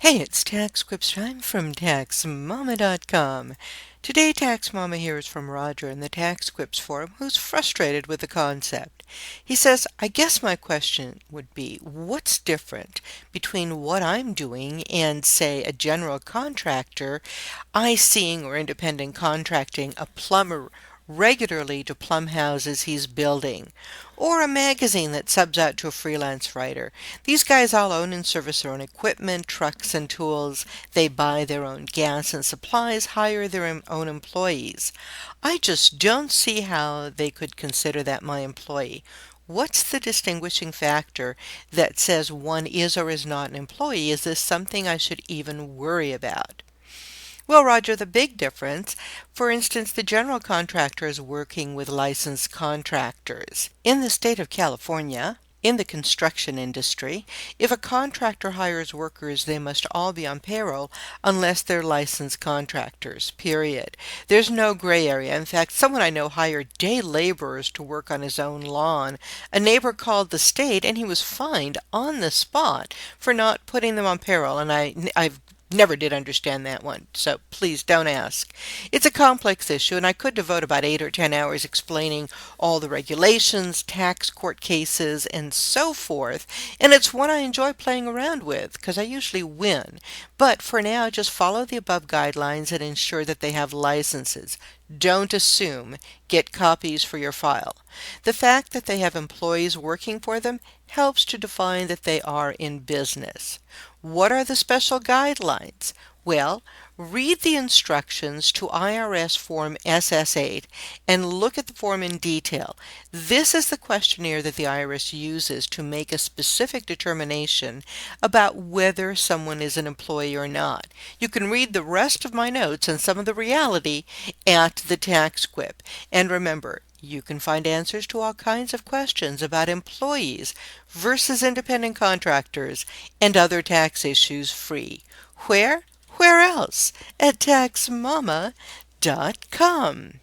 Hey, it's TaxQuips time from TaxMama.com. Today, TaxMama hears from Roger in the TaxQuips forum who's frustrated with the concept. He says, I guess my question would be, what's different between what I'm doing and, say, a general contractor, I-seeing or independent contracting a plumber regularly to plumb houses he's building, or a magazine that subs out to a freelance writer. These guys all own and service their own equipment, trucks, and tools. They buy their own gas and supplies, hire their own employees. I just don't see how they could consider that my employee. What's the distinguishing factor that says one is or is not an employee? Is this something I should even worry about? Well, Roger, the big difference, for instance, the general contractor is working with licensed contractors. In the state of California, in the construction industry, if a contractor hires workers, they must all be on payroll unless they're licensed contractors, period. There's no gray area. In fact, someone I know hired day laborers to work on his own lawn. A neighbor called the state and he was fined on the spot for not putting them on payroll, and I've never did understand that one, so please don't ask. It's a complex issue, and I could devote about 8 or 10 hours explaining all the regulations, tax court cases, and so forth, and it's one I enjoy playing around with because I usually win. But for now, just follow the above guidelines and ensure that they have licenses. Don't assume. Get copies for your file. The fact that they have employees working for them helps to define that they are in business. What are the special guidelines? Well, read the instructions to IRS Form SS8 and look at the form in detail. This is the questionnaire that the IRS uses to make a specific determination about whether someone is an employee or not. You can read the rest of my notes and some of the reality at the Tax Quip. And remember, you can find answers to all kinds of questions about employees versus independent contractors and other tax issues free. Where? Where else? At TaxMama.com.